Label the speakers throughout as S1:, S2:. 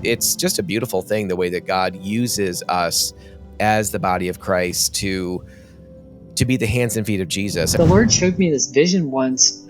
S1: it's just a beautiful thing, the way that God uses us as the body of Christ to be the hands and feet of Jesus.
S2: The Lord showed me this vision once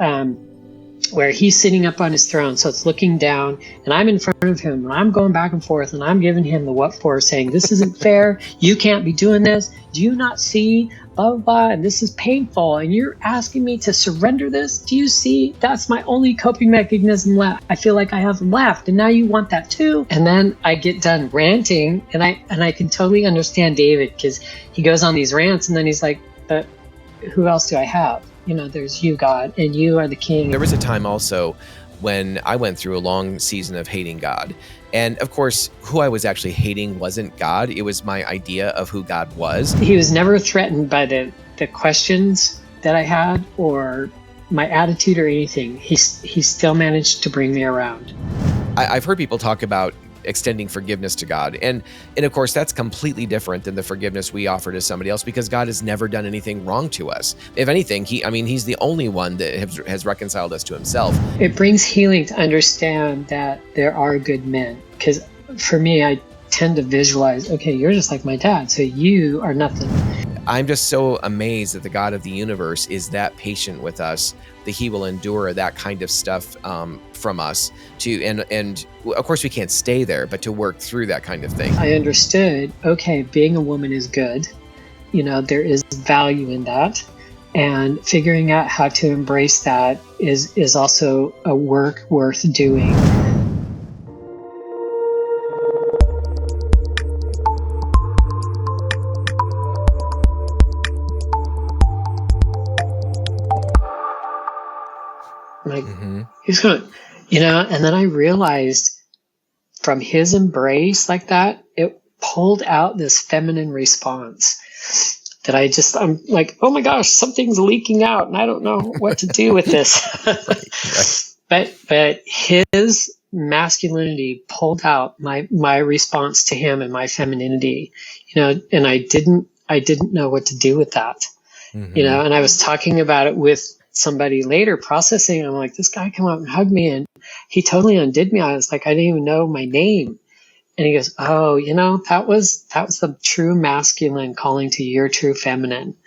S2: where he's sitting up on his throne. So it's looking down and I'm in front of him and I'm going back and forth and I'm giving him the what for, saying, this isn't fair. You can't be doing this. Do you not see? Blah, blah, blah. And this is painful. And you're asking me to surrender this? Do you see? That's my only coping mechanism left. I feel like I have left. And now you want that too. And then I get done ranting and I can totally understand David, because he goes on these rants and then he's like, but who else do I have? There's you, God, and you are the king.
S1: There was a time also when I went through a long season of hating God. And of course, who I was actually hating wasn't God. It was my idea of who God was.
S2: He was never threatened by the questions that I had or my attitude or anything. He still managed to bring me around.
S1: I've heard people talk about extending forgiveness to God. And of course, that's completely different than the forgiveness we offer to somebody else, because God has never done anything wrong to us. If anything, he's the only one that has reconciled us to himself.
S2: It brings healing to understand that there are good men. Because for me, I tend to visualize, okay, you're just like my dad, so you are nothing.
S1: I'm just so amazed that the God of the universe is that patient with us, that he will endure that kind of stuff from us and of course we can't stay there, but to work through that kind of thing.
S2: I understood, okay, being a woman is good. There is value in that. And figuring out how to embrace that is also a work worth doing. He's going, and then I realized from his embrace like that, it pulled out this feminine response that I'm like, oh my gosh, something's leaking out and I don't know what to do with this. Right. But his masculinity pulled out my response to him and my femininity, and I didn't know what to do with that, and I was talking about it with somebody later, processing. I'm like, this guy came up and hugged me and he totally undid me. I was like, I didn't even know my name. And he goes, oh, that was the true masculine calling to your true feminine.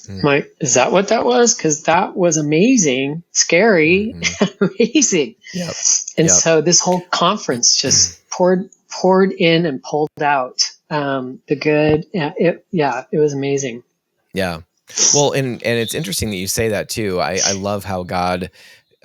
S2: I'm like, is that what that was? Because that was amazing, scary, amazing.
S1: Yep.
S2: And so this whole conference just poured in and pulled out the good. It was amazing.
S1: Yeah. Well, and it's interesting that you say that too. I love how God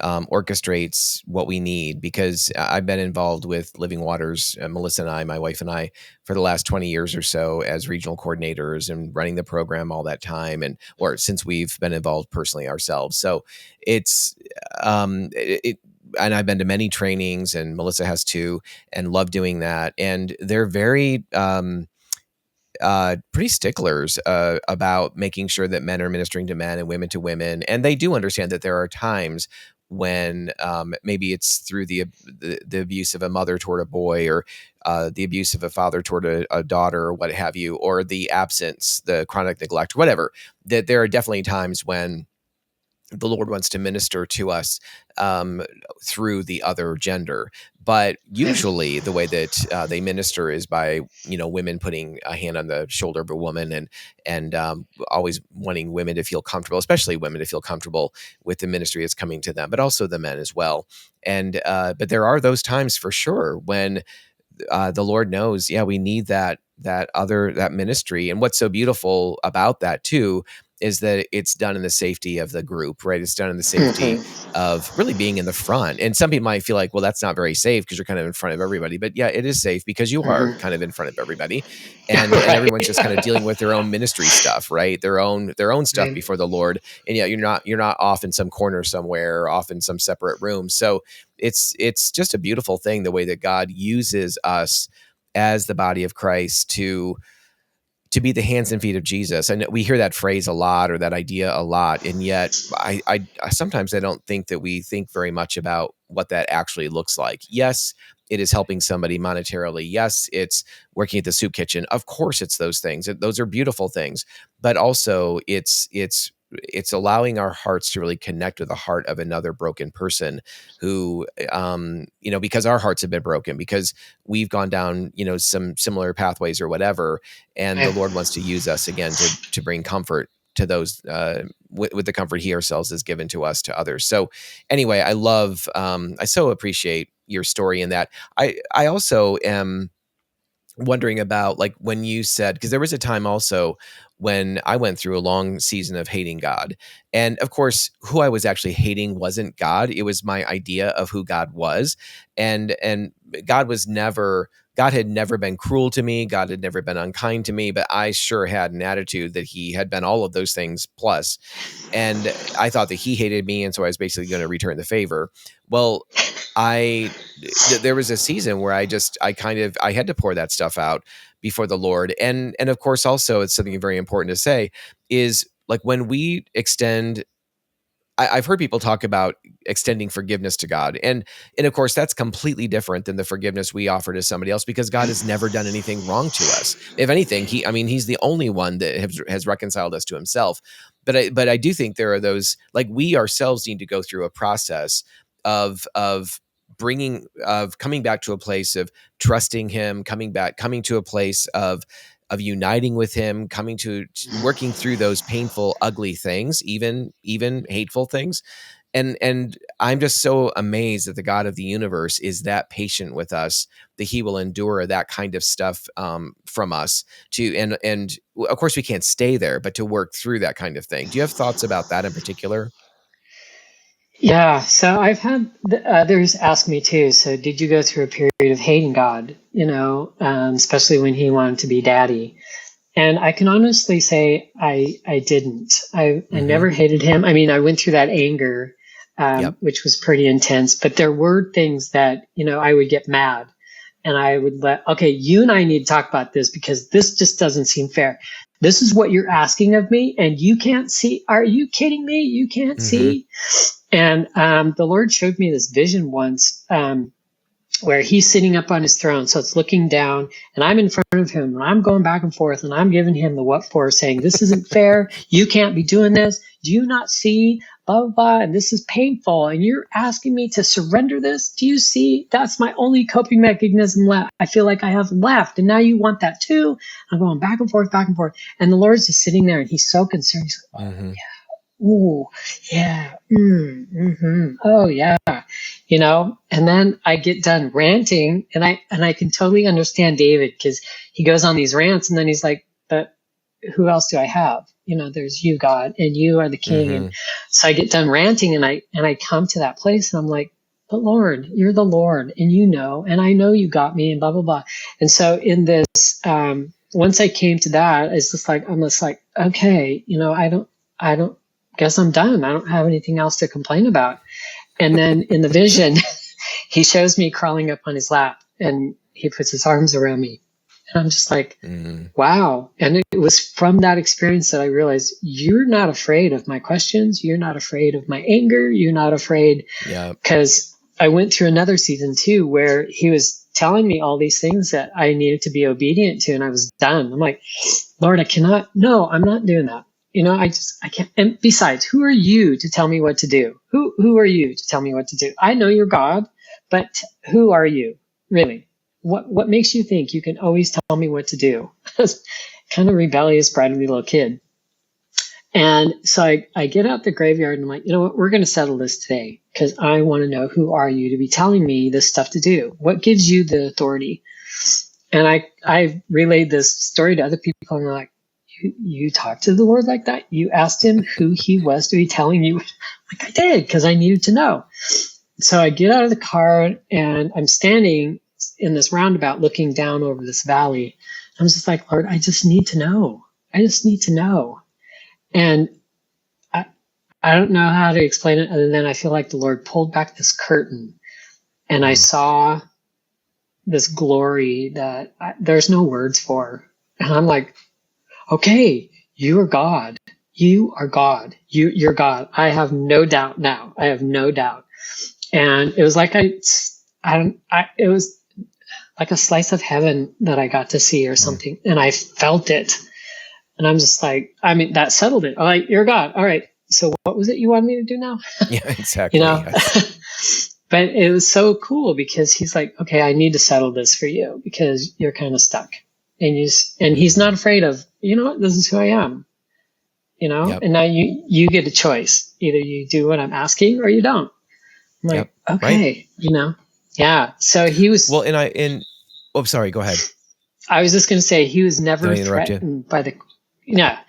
S1: orchestrates what we need, because I've been involved with Living Waters, Melissa and I, my wife and I, for the last 20 years or so as regional coordinators and running the program all that time, or since we've been involved personally ourselves. So it's and I've been to many trainings, and Melissa has too, and love doing that. And they're very pretty sticklers about making sure that men are ministering to men and women to women. And they do understand that there are times when maybe it's through the abuse of a mother toward a boy, or the abuse of a father toward a daughter, or what have you, or the absence, the chronic neglect, whatever, that there are definitely times when the Lord wants to minister to us through the other gender. But usually the way that they minister is by, women putting a hand on the shoulder of a woman, and always wanting women to feel comfortable, especially women to feel comfortable with the ministry that's coming to them, but also the men as well. And but there are those times for sure when the Lord knows, we need that ministry. And what's so beautiful about that too is that it's done in the safety of the group, right? It's done in the safety of really being in the front. And some people might feel like, well, that's not very safe because you're kind of in front of everybody. But yeah, it is safe because you are kind of in front of everybody, and everyone's just kind of dealing with their own ministry stuff, right? Their own stuff before the Lord. And you're not off in some corner somewhere, or off in some separate room. So it's just a beautiful thing, the way that God uses us as the body of Christ to be the hands and feet of Jesus. And we hear that phrase a lot, or that idea a lot. And yet I sometimes I don't think that we think very much about what that actually looks like. Yes, it is helping somebody monetarily. Yes, it's working at the soup kitchen. Of course, it's those things. Those are beautiful things. But also it's it's allowing our hearts to really connect with the heart of another broken person who, because our hearts have been broken, because we've gone down, some similar pathways or whatever. And the Lord wants to use us again to bring comfort to those, with the comfort he ourselves has given to us, to others. So anyway, I so appreciate your story in that. I also am wondering about, like, when you said, because there was a time also when I went through a long season of hating God. And of course, who I was actually hating wasn't God. It was my idea of who God was. And God had never been cruel to me. God had never been unkind to me, but I sure had an attitude that he had been all of those things plus. And I thought that he hated me, and so I was basically going to return the favor. Well, there was a season where I had to pour that stuff out before the Lord. And of course, also, it's something very important to say is, like, when we extend, I've heard people talk about extending forgiveness to God. And of course, that's completely different than the forgiveness we offer to somebody else, because God has never done anything wrong to us. If anything, he's the only one that has reconciled us to himself. But I do think there are those, like, we ourselves need to go through a process of coming back to a place of trusting him, coming to a place of uniting with him, coming to working through those painful, ugly things, even hateful things. And I'm just so amazed that the God of the universe is that patient with us, that he will endure that kind of stuff from us and of course we can't stay there, but to work through that kind of thing. Do you have thoughts about that in particular?
S2: Yeah, so I've had others ask me too. So, did you go through a period of hating God? Especially when he wanted to be daddy. And I can honestly say I didn't. I never hated him. I mean, I went through that anger,
S1: Yep.
S2: which was pretty intense. But there were things that I would get mad, and I would okay, you and I need to talk about this because this just doesn't seem fair. This is what you're asking of me, and you can't see. Are you kidding me? You can't see. And the Lord showed me this vision once where he's sitting up on his throne. So it's looking down, and I'm in front of him, and I'm going back and forth, and I'm giving him the what for, saying, this isn't fair. You can't be doing this. Do you not see? Blah, blah, blah. And this is painful. And you're asking me to surrender this? Do you see? That's my only coping mechanism left. I feel like I have left. And now you want that too. I'm going back and forth, back and forth. And the Lord's just sitting there, and he's so concerned. He's like, oh, yeah. Ooh, yeah. Oh, yeah. And then I get done ranting, and I can totally understand David, because he goes on these rants, and then he's like, but who else do I have? There's you, God, and you are the king. And so I get done ranting, and I come to that place, and I'm like, but Lord, you're the Lord, and and I know you got me, and blah, blah, blah. And so in this, once I came to that, I'm just like, okay, I don't guess I'm done. I don't have anything else to complain about. And then in the vision, he shows me crawling up on his lap, and he puts his arms around me. And I'm just like, wow. And it was from that experience that I realized, you're not afraid of my questions. You're not afraid of my anger. You're not afraid. Yeah. Because I went through another season too, where he was telling me all these things that I needed to be obedient to, and I was done. I'm like, Lord, I'm not doing that. I can't. And besides, who are you to tell me what to do? Who are you to tell me what to do? I know you're God, but who are you really? What makes you think you can always tell me what to do? Kind of rebellious, bratty little kid. And so I get out the graveyard, and I'm like, you know what? We're going to settle this today, because I want to know, who are you to be telling me this stuff to do? What gives you the authority? And I relayed this story to other people, and they're like, you talked to the Lord like that? You asked him who he was to be telling you? Like, I did, because I needed to know. So I get out of the car, and I'm standing in this roundabout looking down over this valley. I was just like, Lord, I just need to know. I just need to know. And I don't know how to explain it, other than I feel like the Lord pulled back this curtain, and I saw this glory that there's no words for. And I'm like, okay, you are God. You are God. You're God. I have no doubt now. I have no doubt. And it was like it was like a slice of heaven that I got to see or something. And I felt it. And I'm just like, I mean, that settled it. I'm like, you're God. All right. So what was it you wanted me to do now?
S1: Yeah,
S2: You
S1: exactly.
S2: know?
S1: Yes.
S2: But it was so cool because he's like, okay, I need to settle this for you because you're kind of stuck. And he's not
S1: Mhm.
S2: afraid of, you know what, this is who I am, you know?
S1: Yep.
S2: And now you get a choice. Either you do what I'm asking or you don't. I'm
S1: Yep.
S2: like,
S1: Right.
S2: okay, you know? Yeah. So
S1: Well, oh, sorry, go ahead.
S2: I was just going to say, he was
S1: Did
S2: never
S1: I interrupt you?
S2: threatened by yeah,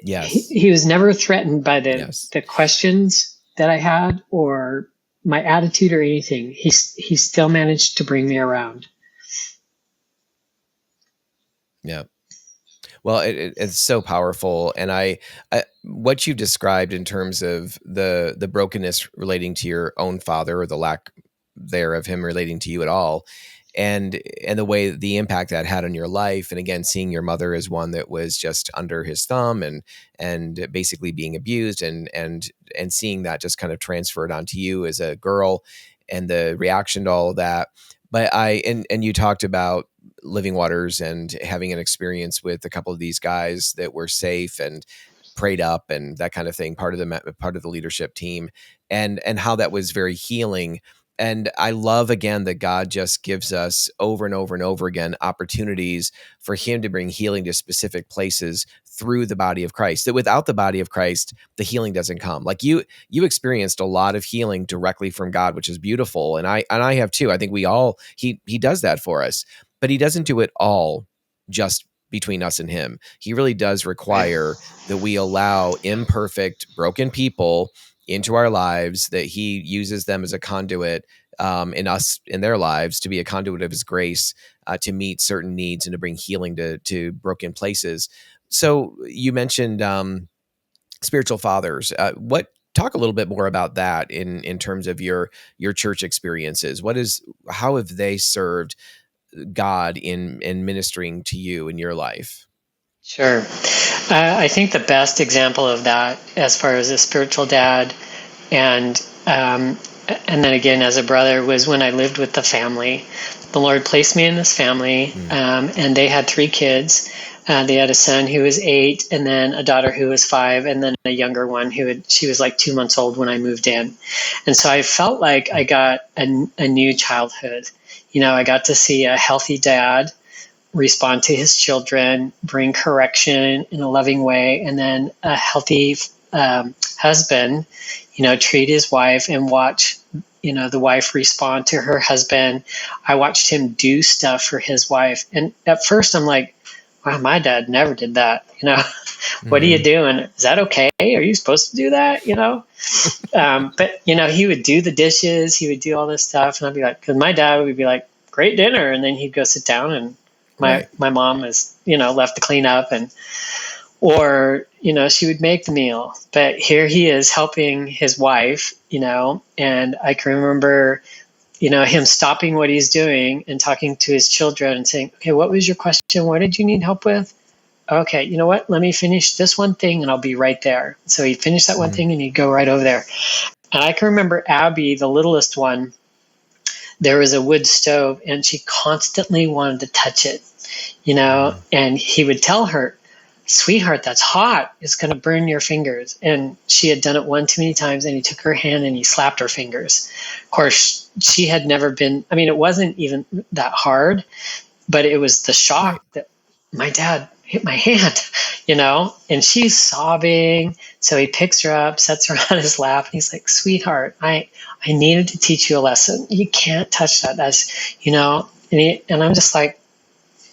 S1: Yes.
S2: he was never threatened by
S1: Yes.
S2: the questions that I had or my attitude or anything. He still managed to bring me around.
S1: Yeah. Well, it's so powerful, and what you described in terms of the brokenness relating to your own father, or the lack there of him relating to you at all, and the way the impact that had on your life, and again, seeing your mother as one that was just under his thumb and basically being abused, and seeing that just kind of transferred onto you as a girl, and the reaction to all of that. But and you talked about Living Waters and having an experience with a couple of these guys that were safe and prayed up and that kind of thing, part of the leadership team, and how that was very healing. And I love, again, that God just gives us over and over and over again opportunities for him to bring healing to specific places through the body of Christ, that without the body of Christ, the healing doesn't come. Like you experienced a lot of healing directly from God, which is beautiful. And I have too. I think he does that for us, but he doesn't do it all just between us and him. He really does require that we allow imperfect, broken people into our lives, that he uses them as a conduit in their lives, to be a conduit of his grace, to meet certain needs and to bring healing to broken places. So you mentioned spiritual fathers. Talk a little bit more about that in terms of your church experiences. How have they served God in ministering to you in your life?
S2: Sure. I think the best example of that, as far as a spiritual dad, and um, and then again as a brother, was when I lived with the family. The Lord placed me in this family, and they had 3 kids. They had a son who was 8, and then a daughter who was 5, and then a younger one she was like 2 months old when I moved in. And so I felt like I got a new childhood. You know, I got to see a healthy dad respond to his children, bring correction in a loving way, and then a healthy husband, you know, treat his wife and watch, you know, the wife respond to her husband. I watched him do stuff for his wife. And at first I'm like, wow, my dad never did that. You know, what are you doing? Is that okay? Are you supposed to do that? You know? But, you know, he would do the dishes, he would do all this stuff. And I'd be like, because my dad would be like, great dinner. And then he'd go sit down, and
S1: Right.
S2: my mom is, you know, left to clean up, or, you know, she would make the meal. But here he is helping his wife, you know, and I can remember, you know, him stopping what he's doing and talking to his children and saying, okay, what was your question? What did you need help with? Okay, you know what? Let me finish this one thing and I'll be right there. So he'd finish that one thing and he'd go right over there. And I can remember Abby, the littlest one, there was a wood stove and she constantly wanted to touch it, you know, and he would tell her, sweetheart, that's hot. It's going to burn your fingers. And she had done it one too many times, and he took her hand and he slapped her fingers. Of course, she had never been, I mean, it wasn't even that hard, but it was the shock that my dad hit my hand, you know, and she's sobbing. So he picks her up, sets her on his lap, and he's like, sweetheart, I needed to teach you a lesson. You can't touch that. That's, you know, and I'm just like,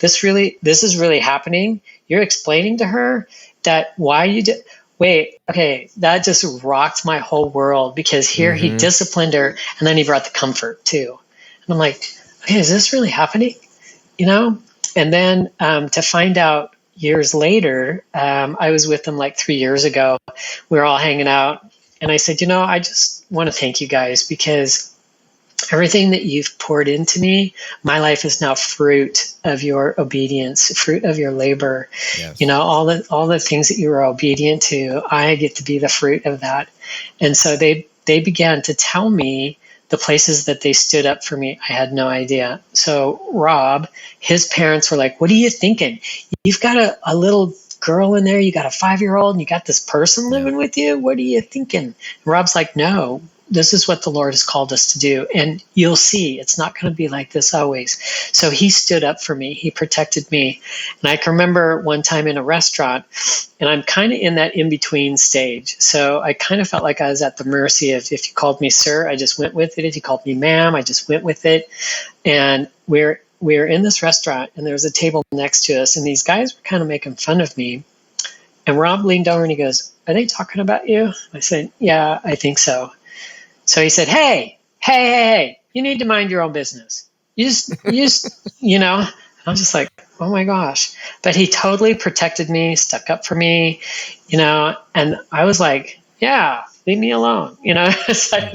S2: this is really happening. You're explaining to her that why you did. Wait, okay, that just rocked my whole world, because here he disciplined her and then he brought the comfort too. And I'm like, okay, is this really happening? You know? And then to find out years later, I was with them like 3 years ago. We were all hanging out, and I said, you know, I just want to thank you guys, because everything that you've poured into me, my life is now fruit of your obedience, fruit of your labor.
S1: Yes.
S2: You know, all the things that you were obedient to, I get to be the fruit of that. And so they began to tell me the places that they stood up for me. I had no idea. So Rob, his parents were like, what are you thinking? You've got a little girl in there, you got a 5-year-old, and you got this person
S1: Yeah.
S2: living with you. What are you thinking? And Rob's like, no, this is what the Lord has called us to do. And you'll see, it's not going to be like this always. So he stood up for me. He protected me. And I can remember one time in a restaurant, and I'm kind of in that in-between stage. So I kind of felt like I was at the mercy of, if you called me sir, I just went with it. If you called me ma'am, I just went with it. And we're in this restaurant, and there was a table next to us, and these guys were kind of making fun of me. And Rob leaned over and he goes, are they talking about you? I said, yeah, I think so. So he said, hey, you need to mind your own business. You just, and I'm just like, oh my gosh. But he totally protected me, stuck up for me, and I was like, yeah, leave me alone. It's like,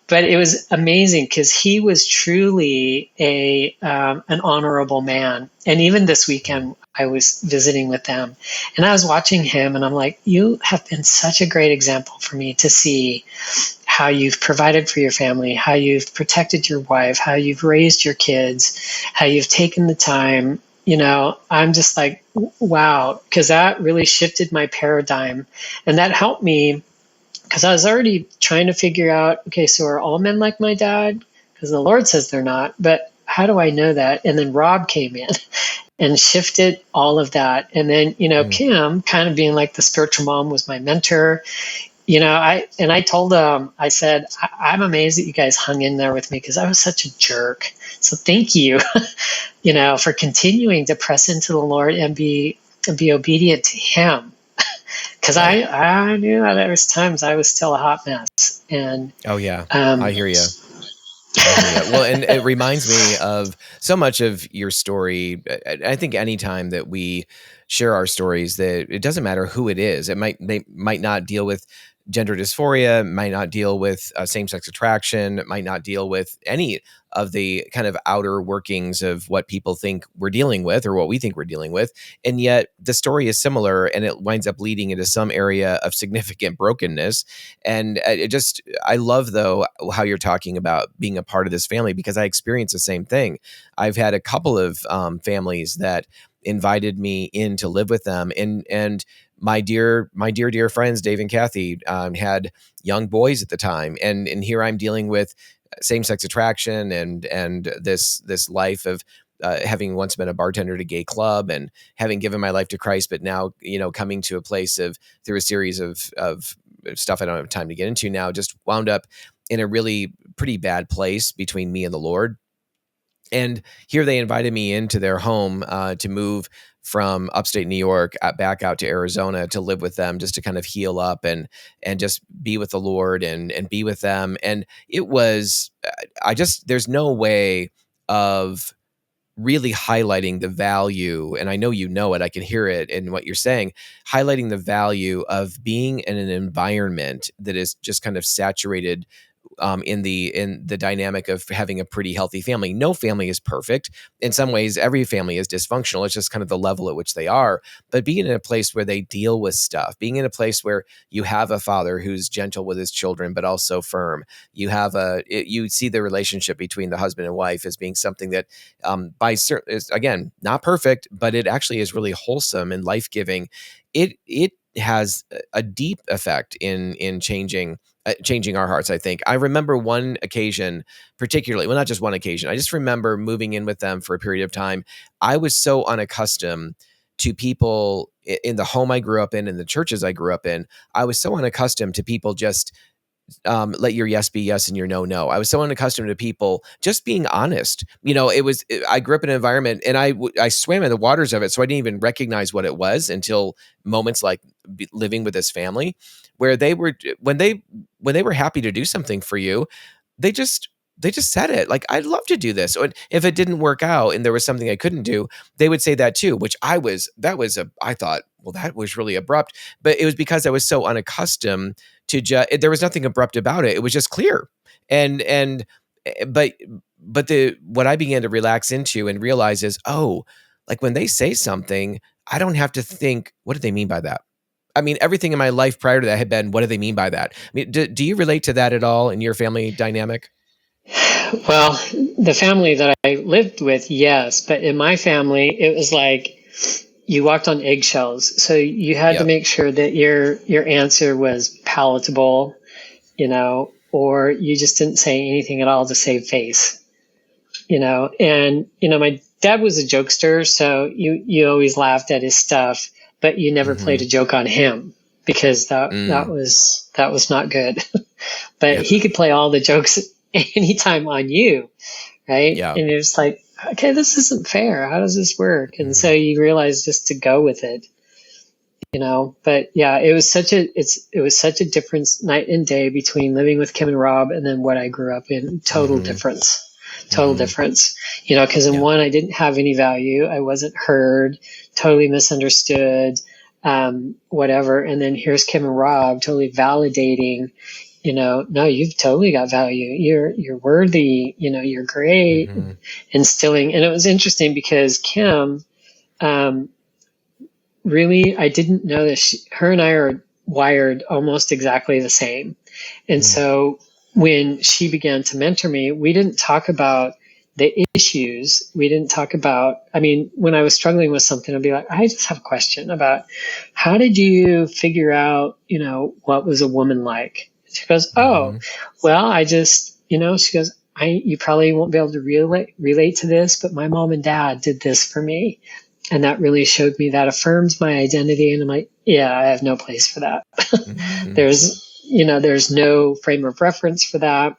S2: but it was amazing because he was truly an honorable man. And even this weekend, I was visiting with them, and I was watching him, and I'm like, you have been such a great example for me to see how you've provided for your family, how you've protected your wife, how you've raised your kids, how you've taken the time. I'm just like, wow, because that really shifted my paradigm, and that helped me. Because I was already trying to figure out, okay, so are all men like my dad? Because the Lord says they're not, but how do I know that? And then Rob came in and shifted all of that. And then, Kim, kind of being like the spiritual mom, was my mentor. I told them, I said, I'm amazed that you guys hung in there with me because I was such a jerk. So thank you, for continuing to press into the Lord and be obedient to Him. Because I knew that there was times I was still a hot mess. And
S1: oh yeah, I hear you. Well, and it reminds me of so much of your story. I think anytime that we share our stories, that it doesn't matter who it is. They might not deal with gender dysphoria, might not deal with same-sex attraction, might not deal with any of the kind of outer workings of what people think we're dealing with or what we think we're dealing with. And yet the story is similar, and it winds up leading into some area of significant brokenness. And I love, though, how you're talking about being a part of this family, because I experienced the same thing. I've had a couple of families that invited me in to live with them, and my dear friends Dave and Kathy had young boys at the time, and here I'm dealing with same-sex attraction and this life of having once been a bartender at a gay club and having given my life to Christ, but now coming to a place of, through a series of stuff I don't have time to get into now, just wound up in a really pretty bad place between me and the Lord. And here they invited me into their home to move from upstate New York back out to Arizona to live with them, just to kind of heal up and just be with the Lord and be with them. And it was, there's no way of really highlighting the value. And I know it, I can hear it in what you're saying, highlighting the value of being in an environment that is just kind of saturated in the dynamic of having a pretty healthy family. No family is perfect. In some ways, every family is dysfunctional. It's just kind of the level at which they are. But being in a place where they deal with stuff, being in a place where you have a father who's gentle with his children, but also firm. You see the relationship between the husband and wife as being something that, is, again, not perfect, but it actually is really wholesome and life-giving. It has a deep effect in changing our hearts, I think. I remember one occasion particularly, well, not just one occasion. I just remember moving in with them for a period of time. I was so unaccustomed to people in the home I grew up in and the churches I grew up in. I was so unaccustomed to people just let your yes be yes and your no, no. I was so unaccustomed to people just being honest. I grew up in an environment, and I swam in the waters of it. So I didn't even recognize what it was until moments like living with this family, where they were, when they were happy to do something for you, they just said it. Like, I'd love to do this. Or if it didn't work out and there was something I couldn't do, they would say that too, which I thought, well, that was really abrupt. But it was because I was so unaccustomed to there was nothing abrupt about it. It was just clear. But what I began to relax into and realize is, oh, like when they say something, I don't have to think, what did they mean by that? I mean, everything in my life prior to that had been, what do they mean by that? I mean, do you relate to that at all in your family dynamic?
S2: Well, the family that I lived with, yes. But in my family, it was like, you walked on eggshells. So you had to
S1: Yep.
S2: make sure that your answer was palatable, or you just didn't say anything at all to save face, and my dad was a jokester, so you always laughed at his stuff, but you never played a joke on him because that was not good. But
S1: Yep.
S2: he could play all the jokes anytime on you, right?
S1: Yeah.
S2: And it's like, okay, this isn't fair. How does this work? And so you realize just to go with it, But yeah, it was such a difference night and day between living with Kim and Rob and then what I grew up in. Total difference. Because in one, I didn't have any value. I wasn't heard, totally misunderstood, whatever. And then here's Kim and Rob totally validating, no, you've totally got value. You're worthy, you're great, instilling. And it was interesting because Kim, really, I didn't know that her and I are wired almost exactly the same. And so when she began to mentor me, we didn't talk about the issues. We didn't talk about, when I was struggling with something, I'd be like, I just have a question about how did you figure out, what was a woman like? She goes, oh, well, I just, she goes, you probably won't be able to relate to this, but my mom and dad did this for me. And that really showed me that affirms my identity. And I'm like, yeah, I have no place for that. There's no frame of reference for that.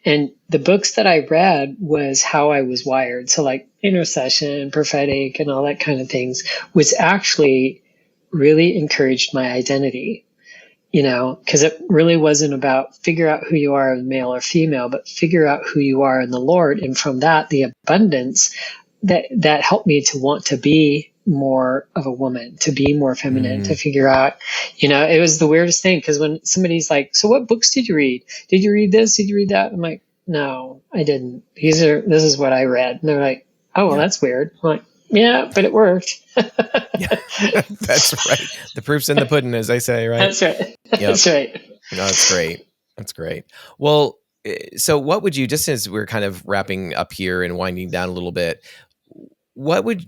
S2: And the books that I read was how I was wired. So like intercession, prophetic, and all that kind of things was actually really encouraged my identity, because it really wasn't about figure out who you are as male or female, but figure out who you are in the Lord. And from that, the abundance that helped me to want to be more of a woman, to be more feminine, to figure out, it was the weirdest thing. Because when somebody's like, so what books did you read? Did you read this? Did you read that? I'm like, no, I didn't. This is what I read. And they're like, oh, well, that's weird. I'm like, yeah, but it worked.
S1: That's right. The proof's in the pudding, as they say, right?
S2: That's right. That's right.
S1: No, that's great. That's great. Well, so what would you, just as we're kind of wrapping up here and winding down a little bit,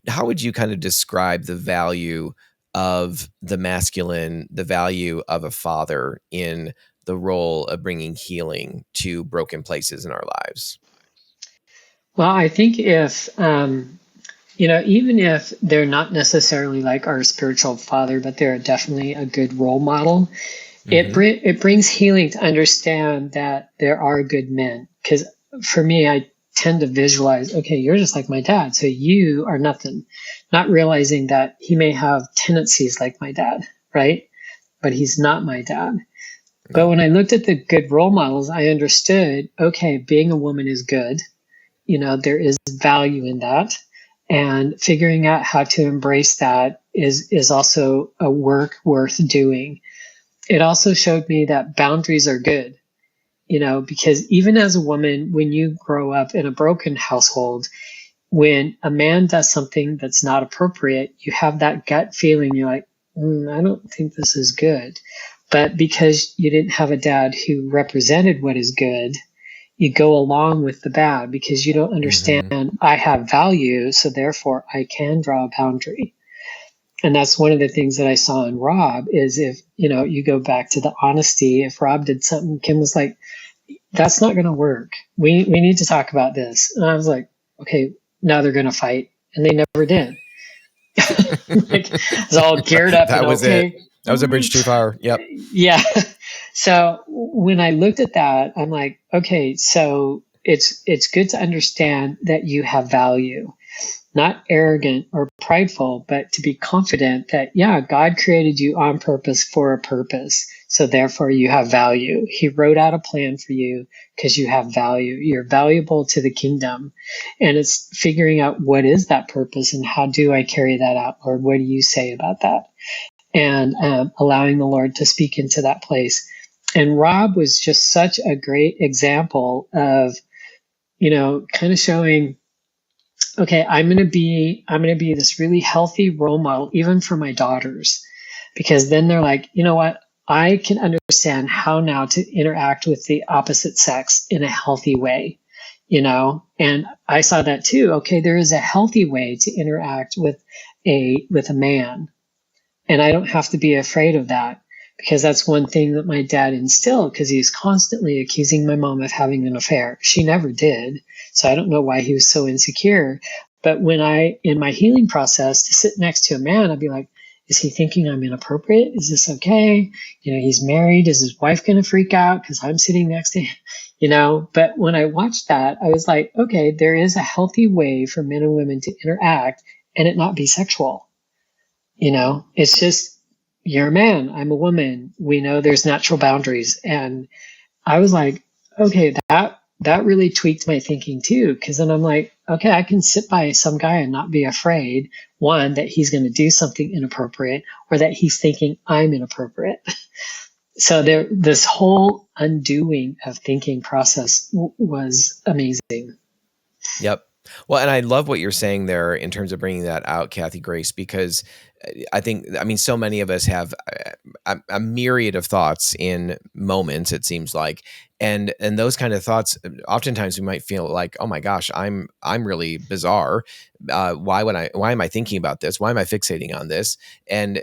S1: how would you kind of describe the value of the masculine, the value of a father in the role of bringing healing to broken places in our lives?
S2: Well, I think if, even if they're not necessarily like our spiritual father, but they're definitely a good role model, it brings healing to understand that there are good men. Because for me, I tend to visualize, okay, you're just like my dad, so you are nothing. Not realizing that he may have tendencies like my dad, right? But he's not my dad. But when I looked at the good role models, I understood, okay, being a woman is good. There is value in that. And figuring out how to embrace that is also a work worth doing. It also showed me that boundaries are good, because even as a woman, when you grow up in a broken household, when a man does something that's not appropriate, you have that gut feeling. You're like, I don't think this is good. But because you didn't have a dad who represented what is good, you go along with the bad because you don't understand I have value, so therefore I can draw a boundary. And that's one of the things that I saw in Rob is if, you go back to the honesty, if Rob did something, Kim was like, that's not going to work. We need to talk about this. And I was like, okay, now they're going to fight. And they never did. It's all geared up.
S1: That
S2: and
S1: was
S2: okay.
S1: it. That was a bridge too far. Yep.
S2: Yeah. So when I looked at that, I'm like, okay, so it's good to understand that you have value, not arrogant or prideful, but to be confident that, yeah, God created you on purpose for a purpose. So therefore you have value. He wrote out a plan for you because you have value. You're valuable to the kingdom. And it's figuring out what is that purpose and how do I carry that out? Lord, what do you say about that? And allowing the Lord to speak into that place. And Rob was just such a great example of, kind of showing, okay, I'm going to be this really healthy role model, even for my daughters, because then they're like, you know what? I can understand how now to interact with the opposite sex in a healthy way, and I saw that too. Okay, there is a healthy way to interact with with a man. And I don't have to be afraid of that, because that's one thing that my dad instilled, because he's constantly accusing my mom of having an affair. She never did. So I don't know why he was so insecure. But when in my healing process, to sit next to a man, I'd be like, is he thinking I'm inappropriate? Is this okay? He's married. Is his wife going to freak out because I'm sitting next to him? But when I watched that, I was like, okay, there is a healthy way for men and women to interact and it not be sexual. It's just, you're a man, I'm a woman. We know there's natural boundaries. And I was like, okay, that really tweaked my thinking too. Cause then I'm like, okay, I can sit by some guy and not be afraid, one, that he's going to do something inappropriate, or that he's thinking I'm inappropriate. So this whole undoing of thinking process was amazing.
S1: Yep. Well, and I love what you're saying there in terms of bringing that out, Kathy Grace, because so many of us have a myriad of thoughts in moments, it seems like. And those kind of thoughts, oftentimes we might feel like, oh my gosh, I'm really bizarre. Why am I thinking about this? Why am I fixating on this?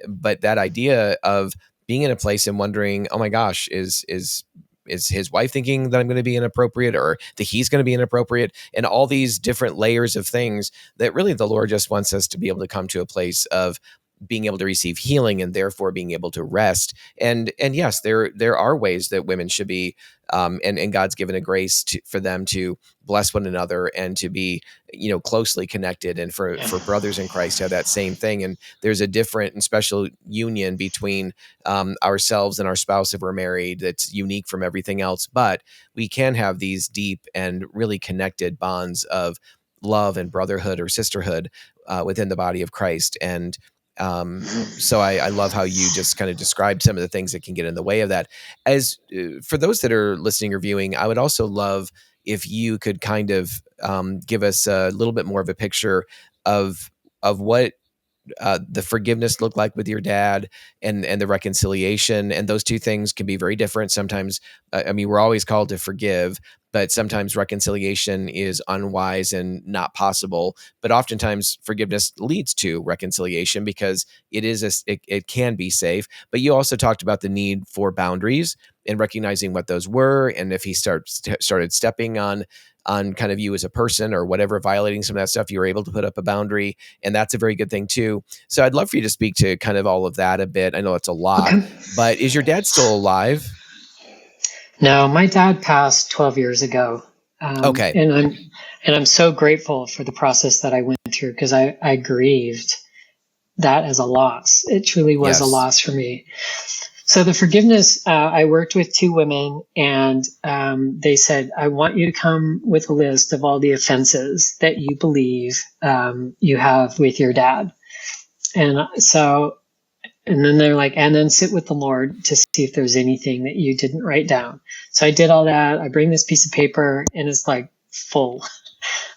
S1: But that idea of being in a place and wondering, oh my gosh, is his wife thinking that I'm going to be inappropriate, or that he's going to be inappropriate, and all these different layers of things that really the Lord just wants us to be able to come to a place of being able to receive healing and therefore being able to rest. And yes, there are ways that women should be, and God's given a grace for them to bless one another and to be, closely connected, and for brothers in Christ to have that same thing. And there's a different and special union between ourselves and our spouse if we're married that's unique from everything else. But we can have these deep and really connected bonds of love and brotherhood or sisterhood within the body of Christ. And so I love how you just kind of described some of the things that can get in the way of that. As for those that are listening or viewing, I would also love if you could kind of give us a little bit more of a picture of what the forgiveness looked like with your dad, and the reconciliation. And those two things can be very different. Sometimes, we're always called to forgive, but sometimes reconciliation is unwise and not possible. But oftentimes forgiveness leads to reconciliation because it can be safe. But you also talked about the need for boundaries and recognizing what those were. And if he started stepping on kind of you as a person or whatever, violating some of that stuff, you were able to put up a boundary. And that's a very good thing too. So I'd love for you to speak to kind of all of that a bit. I know it's a lot, but is your dad still alive?
S2: No, my dad passed 12 years ago.
S1: Okay.
S2: And I'm so grateful for the process that I went through, because I grieved that as a loss. It truly was a loss for me. So the forgiveness, I worked with two women, and they said, I want you to come with a list of all the offenses that you believe you have with your dad. And then they're like, and then sit with the Lord to see if there's anything that you didn't write down. So I did all that. I bring this piece of paper, and it's like full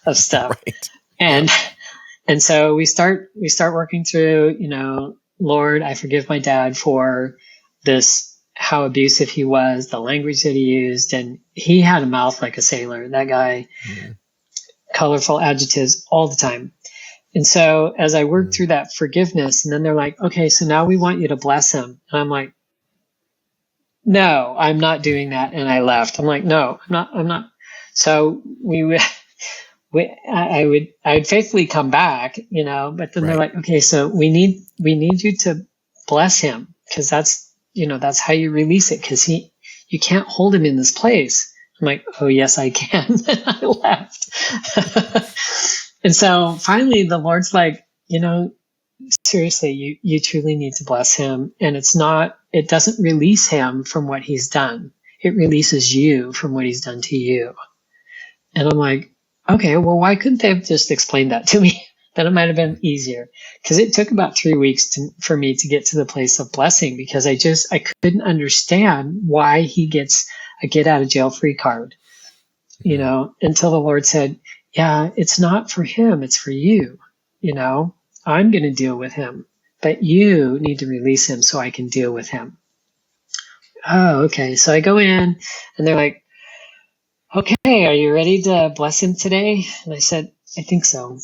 S2: of stuff.
S1: Right.
S2: And so we start working through, Lord, I forgive my dad for this, how abusive he was, the language that he used. And he had a mouth like a sailor, that guy, colorful adjectives all the time. And so as I worked through that forgiveness, and then they're like, okay, so now we want you to bless him. And I'm like, no, I'm not doing that. And I left. I'm like, no, I'm not. So I'd faithfully come back, but then they're like, okay, so we need you to bless him, because that's how you release it, because you can't hold him in this place. I'm like, oh yes, I can. I left. And so finally the Lord's like, seriously, you truly need to bless him. And it doesn't release him from what he's done. It releases you from what he's done to you. And I'm like, okay, well, why couldn't they have just explained that to me? Then it might have been easier, because it took about 3 weeks for me to get to the place of blessing, because I couldn't understand why he gets a get out of jail free card, until the Lord said, yeah, it's not for him. It's for you. I'm going to deal with him, but you need to release him so I can deal with him. Oh, okay. So I go in, and they're like, okay, are you ready to bless him today? And I said, I think so.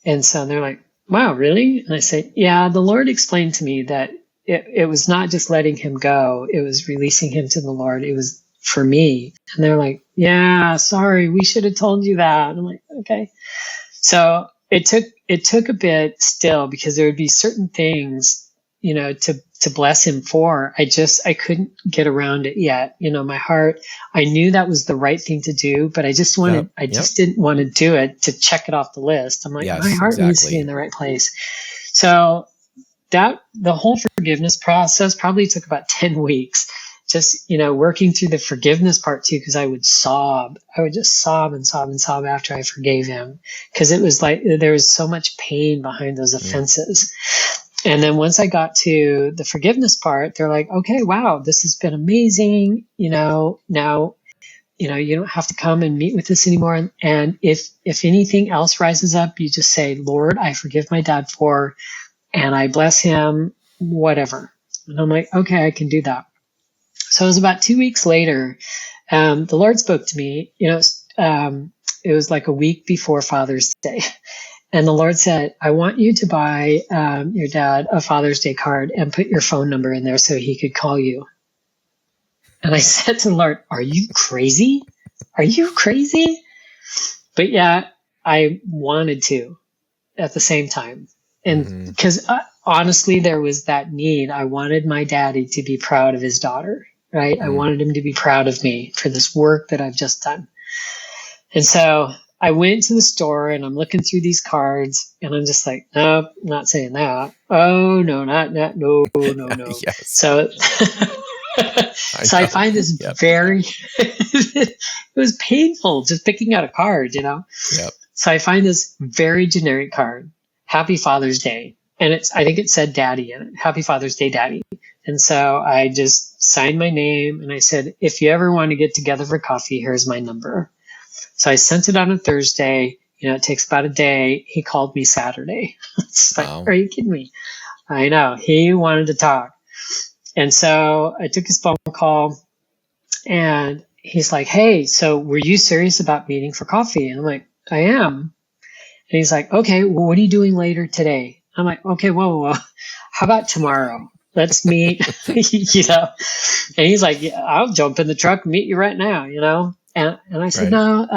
S2: And so they're like, wow, really? And I say, yeah, the Lord explained to me that it was not just letting him go, it was releasing him to the Lord. It was for me. And they're like, yeah, sorry, we should have told you that. And I'm like, okay. So it took a bit still, because there would be certain things, to bless him for. I couldn't get around it yet. My heart, I knew that was the right thing to do, but I just didn't want to do it to check it off the list. I'm like, my
S1: Yes,
S2: heart needs to be
S1: exactly.
S2: in the right place. So that the whole forgiveness process probably took about 10 weeks, just working through the forgiveness part too, because I would just sob and sob and sob after I forgave him, because it was like there was so much pain behind those offenses. And then once I got to the forgiveness part, they're like, okay, wow, this has been amazing, now you don't have to come and meet with us anymore, and if anything else rises up, you just say, Lord, I forgive my dad for, and I bless him, whatever. And I'm like, okay, I can do that. So it was about 2 weeks later, the Lord spoke to me. It was like a week before Father's Day. And the Lord said, I want you to buy your dad a Father's Day card and put your phone number in there so he could call you. And I said to the Lord, are you crazy? Are you crazy? But yeah, I wanted to at the same time. And because honestly, there was that need. I wanted my daddy to be proud of his daughter, right? I wanted him to be proud of me for this work that I've just done. And so I went to the store and I'm looking through these cards and I'm just like, nope, not saying that. Oh, no, no.
S1: Yes.
S2: So, I find this very, it was painful just picking out a card,
S1: Yep.
S2: So I find this very generic card. Happy Father's Day. And I think it said Daddy in it. Happy Father's Day, Daddy. And so I just signed my name and I said, if you ever want to get together for coffee, here's my number. So I sent it on a Thursday. It takes about a day. He called me Saturday. It's like, are you kidding me? I know. He wanted to talk. And so I took his phone call and he's like, hey, so were you serious about meeting for coffee? And I'm like, I am. And he's like, okay, well, what are you doing later today? I'm like, okay, whoa. How about tomorrow? Let's meet, And he's like, yeah, I'll jump in the truck and meet you right now, And I said, no,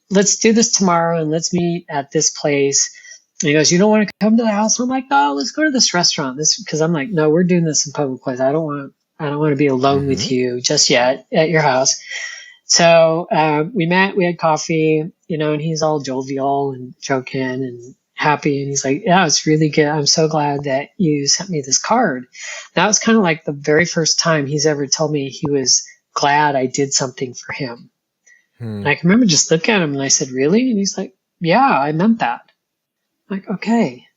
S2: let's do this tomorrow and let's meet at this place. And he goes, you don't want to come to the house? I'm like, no, let's go to this restaurant. Because I'm like, no, we're doing this in public place. I don't want to be alone with you just yet at your house. So we met, we had coffee, and he's all jovial and joking and happy. And he's like, yeah, it's really good. I'm so glad that you sent me this card. That was kind of like the very first time he's ever told me he was glad I did something for him. And I can remember just looking at him and I said, really? And he's like, yeah, I meant that. I'm like, okay,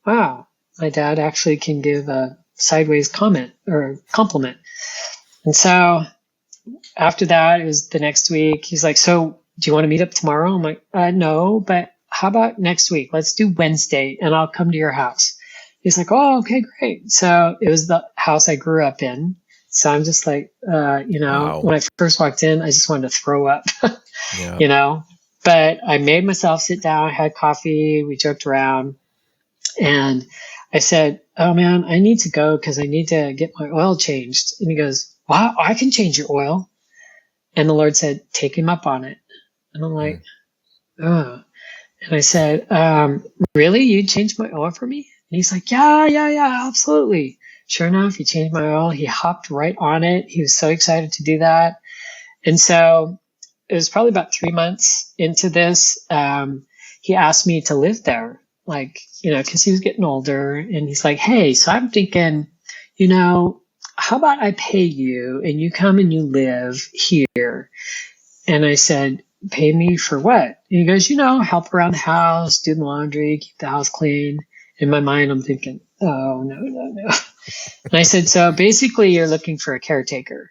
S2: wow. My dad actually can give a sideways comment or compliment. And so after that, it was the next week. He's like, so do you want to meet up tomorrow? I'm like, no, but how about next week? Let's do Wednesday and I'll come to your house. He's like, oh, okay, great. So it was the house I grew up in. So I'm just like, wow. When I first walked in, I just wanted to throw up, but I made myself sit down, had coffee. We joked around and I said, oh man, I need to go because I need to get my oil changed. And he goes, wow, I can change your oil. And the Lord said, take him up on it. And I'm like, oh. And I said, really? You'd change my oil for me? And he's like, yeah, absolutely. Sure enough, he changed my oil. He hopped right on it. He was so excited to do that. And so it was probably about 3 months into this. He asked me to live there, because he was getting older. And he's like, hey, so I'm thinking, how about I pay you and you come and you live here? And I said, pay me for what? And he goes, help around the house, do the laundry, keep the house clean. In my mind, I'm thinking, oh, no. And I said, so basically you're looking for a caretaker.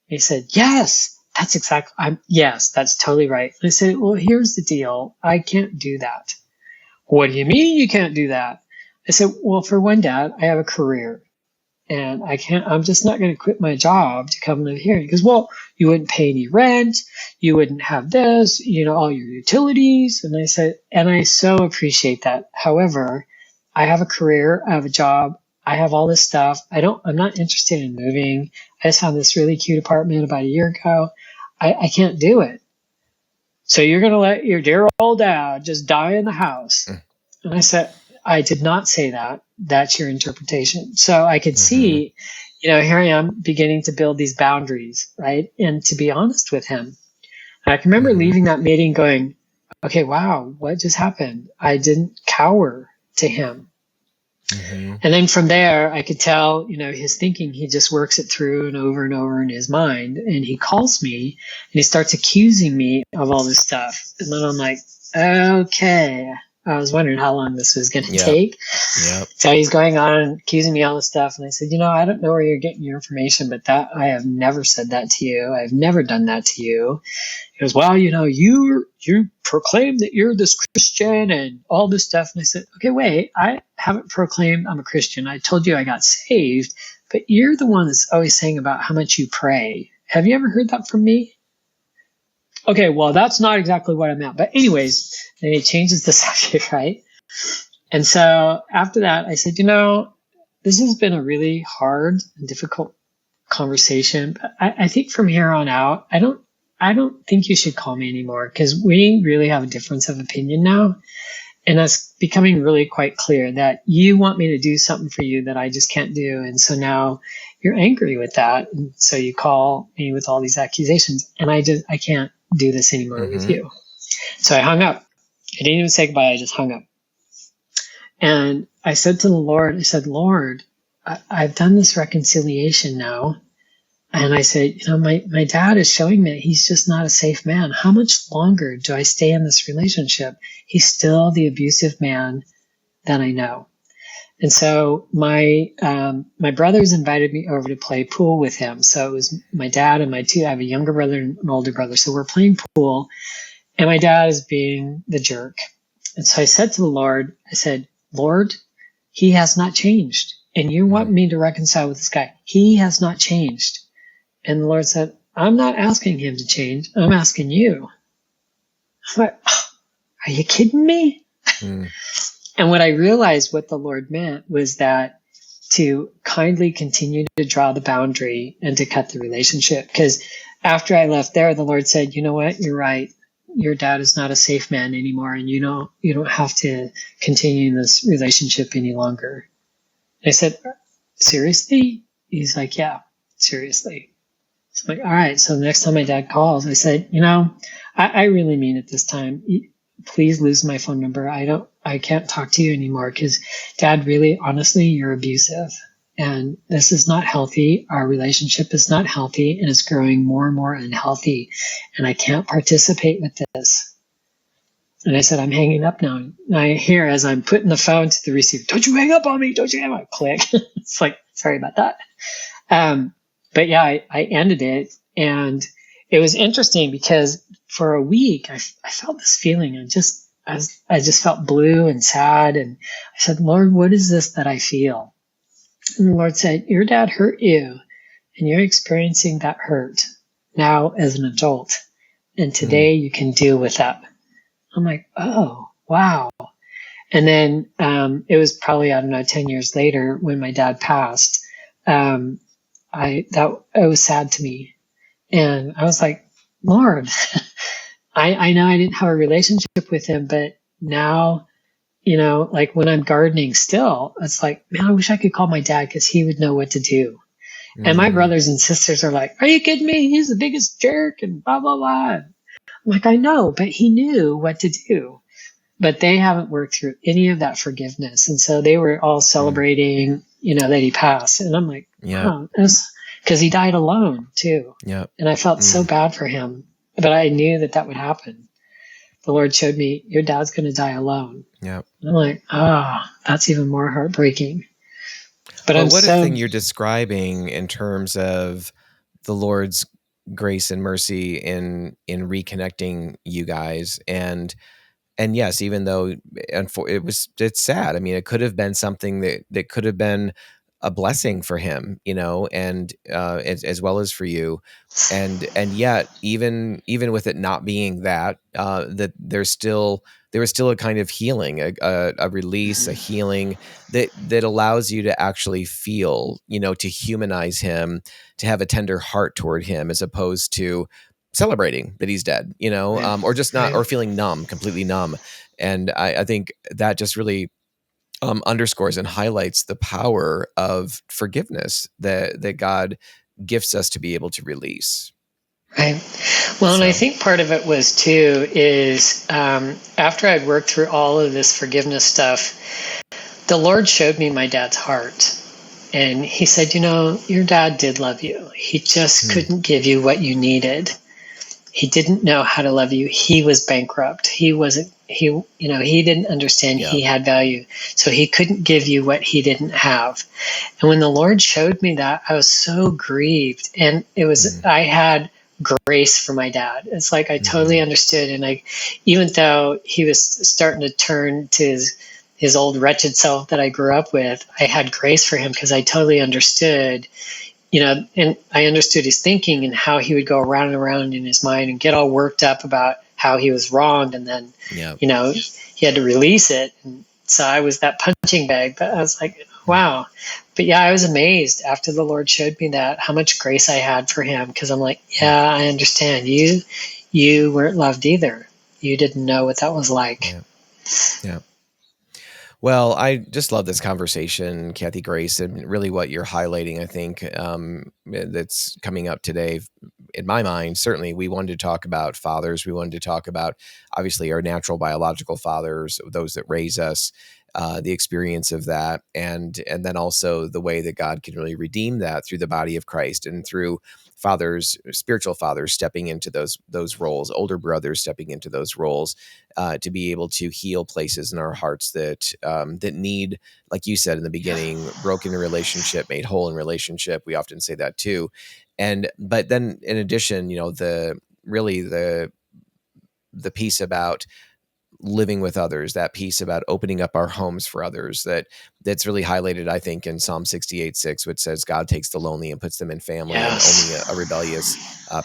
S2: He said, yes, that's totally right. And I said, well, here's the deal. I can't do that. What do you mean you can't do that? I said, well, for one, Dad, I have a career. And I'm just not going to quit my job to come live here. He goes, well, you wouldn't pay any rent. You wouldn't have this, all your utilities. And I said, and I so appreciate that. However, I have a career, I have a job, I have all this stuff. I'm not interested in moving. I just found this really cute apartment about a year ago. I can't do it. So you're going to let your dear old dad just die in the house. And I said, I did not say that. That's your interpretation. So I could see, here I am beginning to build these boundaries, right? And to be honest with him, I can remember leaving that meeting going, okay, wow, what just happened? I didn't cower to him. And then from there, I could tell, his thinking, he just works it through and over in his mind. And he calls me and he starts accusing me of all this stuff. And then I'm like, okay. I was wondering how long this was going to take.
S1: Yep.
S2: So he's going on accusing me all this stuff. And I said, I don't know where you're getting your information, but that I have never said that to you. I've never done that to you. He goes, well, you proclaim that you're this Christian and all this stuff. And I said, okay, wait, I haven't proclaimed I'm a Christian. I told you I got saved, but you're the one that's always saying about how much you pray. Have you ever heard that from me? Okay, well, that's not exactly what I meant. But anyways, then he changes the subject, right? And so after that, I said, this has been a really hard and difficult conversation. But I think from here on out, I don't think you should call me anymore because we really have a difference of opinion now. And that's becoming really quite clear that you want me to do something for you that I just can't do. And so now you're angry with that. And so you call me with all these accusations and I can't do this anymore with you. So I hung up. I didn't even say goodbye. I just hung up. And I said to the Lord, Lord, I've done this reconciliation now. And I said, my dad is showing me he's just not a safe man. How much longer do I stay in this relationship? He's still the abusive man that I know. And so my brothers invited me over to play pool with him. So it was my dad and I have a younger brother and an older brother. So we're playing pool and my dad is being the jerk. And so I said to the Lord, Lord, he has not changed. And you want me to reconcile with this guy. He has not changed. And the Lord said, I'm not asking him to change. I'm asking you. I'm like, are you kidding me? And what I realized what the Lord meant was that to kindly continue to draw the boundary and to cut the relationship. Because after I left there, the Lord said, you know what? You're right. Your dad is not a safe man anymore. And you don't have to continue this relationship any longer. And I said, seriously? He's like, yeah, seriously. So I'm like, all right. So the next time my dad calls, I said, I really mean it this time. Please lose my phone number. I can't talk to you anymore because Dad, really, honestly, you're abusive and this is not healthy. Our relationship is not healthy and it's growing more and more unhealthy and I can't participate with this. And I said, I'm hanging up now. And I hear as I'm putting the phone to the receiver, don't you hang up on me. Don't you hang up. Click. It's like, sorry about that. But yeah, I ended it and it was interesting because for a week I felt this feeling. I just felt blue and sad. And I said, Lord, what is this that I feel? And the Lord said, your dad hurt you and you're experiencing that hurt now as an adult. And today you can deal with that. I'm like, oh, wow. And then it was probably, 10 years later when my dad passed. It was sad to me. And I was like, Lord, I know I didn't have a relationship with him, but now, like when I'm gardening still, it's like, man, I wish I could call my dad because he would know what to do. And my brothers and sisters are like, are you kidding me? He's the biggest jerk and blah, blah, blah. I'm like, I know, but he knew what to do. But they haven't worked through any of that forgiveness. And so they were all celebrating, that he passed. And I'm like, oh, because he died alone too.
S1: Yeah.
S2: And I felt so bad for him, but I knew that would happen. The Lord showed me, your dad's going to die alone.
S1: Yeah.
S2: And I'm like, that's even more heartbreaking. But
S1: a thing you're describing in terms of the Lord's grace and mercy in reconnecting you guys. And yes, even though it's sad. I mean, it could have been something that could have been a blessing for him, and as well as for you. And yet, even with it not being that, that there's still there was still a kind of healing, a release, a healing that allows you to actually feel, to humanize him, to have a tender heart toward him, as opposed to celebrating that he's dead, or just not, or feeling numb, completely numb. And I think that just really underscores and highlights the power of forgiveness that God gifts us to be able to release.
S2: Right. Well, and I think part of it was too is after I'd worked through all of this forgiveness stuff, the Lord showed me my dad's heart. And he said, your dad did love you. He just couldn't give you what you needed. He didn't know how to love you. He was bankrupt. He didn't understand he had value. So he couldn't give you what he didn't have. And when the Lord showed me that, I was so grieved. And it was, I had grace for my dad. It's like I totally understood. And even though he was starting to turn to his old wretched self that I grew up with, I had grace for him because I totally understood, and I understood his thinking and how he would go around and around in his mind and get all worked up about how he was wronged. And then, he had to release it. And so I was that punching bag, but I was like, wow. But I was amazed after the Lord showed me that, how much grace I had for him. Because I'm like, I understand. You weren't loved either. You didn't know what that was like.
S1: Yeah. Well, I just love this conversation, Kathy Grace, and really what you're highlighting, I think, that's coming up today. In my mind, certainly, we wanted to talk about fathers. We wanted to talk about, obviously, our natural biological fathers, those that raise us, the experience of that, and then also the way that God can really redeem that through the body of Christ and through fathers, spiritual fathers stepping into those roles, older brothers stepping into those roles, to be able to heal places in our hearts that need, like you said in the beginning, broken in relationship, made whole in relationship. We often say that too. But then in addition, the piece about living with others, that piece about opening up our homes for others, that's really highlighted, I think, in Psalm 68:6, which says God takes the lonely and puts them in family, and only a rebellious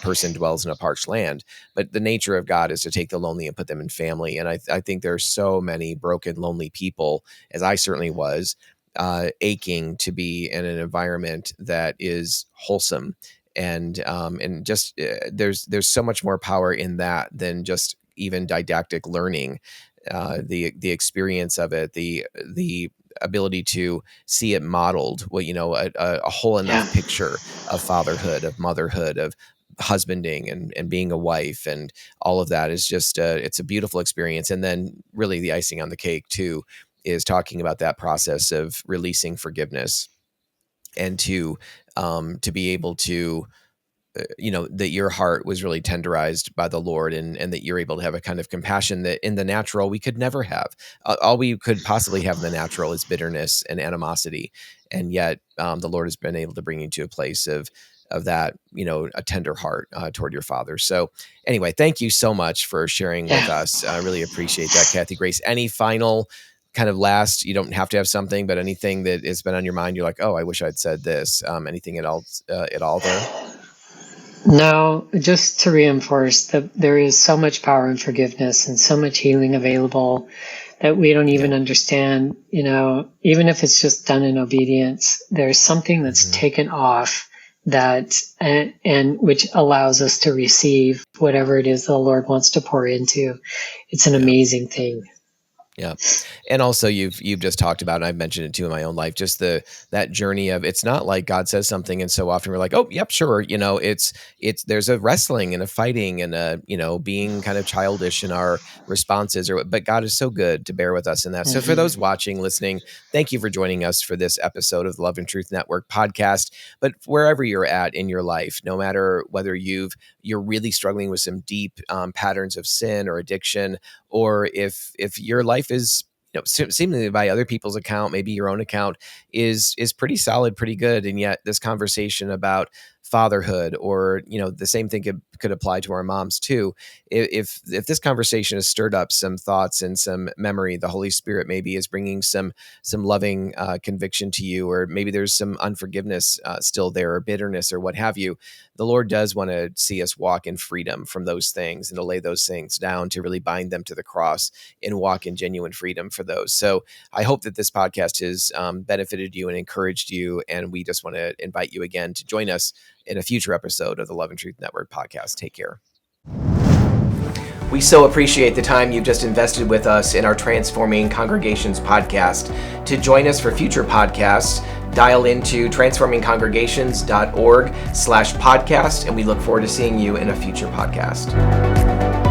S1: person dwells in a parched land. But the nature of God is to take the lonely and put them in family. And I think there's so many broken, lonely people, as I certainly was, aching to be in an environment that is wholesome. And just there's so much more power in that than just even didactic learning, the experience of it, the ability to see it modeled, a whole enough picture of fatherhood, of motherhood, of husbanding and being a wife, and all of that is just it's a beautiful experience. And then really the icing on the cake too is talking about that process of releasing forgiveness, and to be able to that your heart was really tenderized by the Lord, and that you're able to have a kind of compassion that in the natural we could never have. All we could possibly have in the natural is bitterness and animosity. And yet the Lord has been able to bring you to a place of that, a tender heart toward your father. So anyway, thank you so much for sharing with us. I really appreciate that, Kathy Grace. Any final kind of last, you don't have to have something, but anything that has been on your mind, you're like, oh, I wish I'd said this, anything at all there?
S2: No, just to reinforce that there is so much power in forgiveness and so much healing available that we don't even understand, even if it's just done in obedience, there's something that's taken off that, and which allows us to receive whatever it is the Lord wants to pour into. It's an amazing thing.
S1: Yeah. And also you've just talked about, and I've mentioned it too in my own life, just that journey of, it's not like God says something and so often we're like, oh, yep, sure. It's there's a wrestling and a fighting and a, being kind of childish in our responses, but God is so good to bear with us in that. So for those watching, listening, thank you for joining us for this episode of the Love and Truth Network podcast. But wherever you're at in your life, no matter whether you're really struggling with some deep patterns of sin or addiction, or if your life is seemingly by other people's account, maybe your own account, is pretty solid, pretty good. And yet this conversation about fatherhood, or the same thing could apply to our moms too. If this conversation has stirred up some thoughts and some memory, the Holy Spirit maybe is bringing some loving conviction to you, or maybe there's some unforgiveness still there, or bitterness, or what have you. The Lord does want to see us walk in freedom from those things, and to lay those things down, to really bind them to the cross and walk in genuine freedom for those. So I hope that this podcast has benefited you and encouraged you. And we just want to invite you again to join us in a future episode of the Love and Truth Network podcast. Take care. We so appreciate the time you've just invested with us in our Transforming Congregations podcast. To join us for future podcasts, dial into transformingcongregations.org/podcast, and we look forward to seeing you in a future podcast.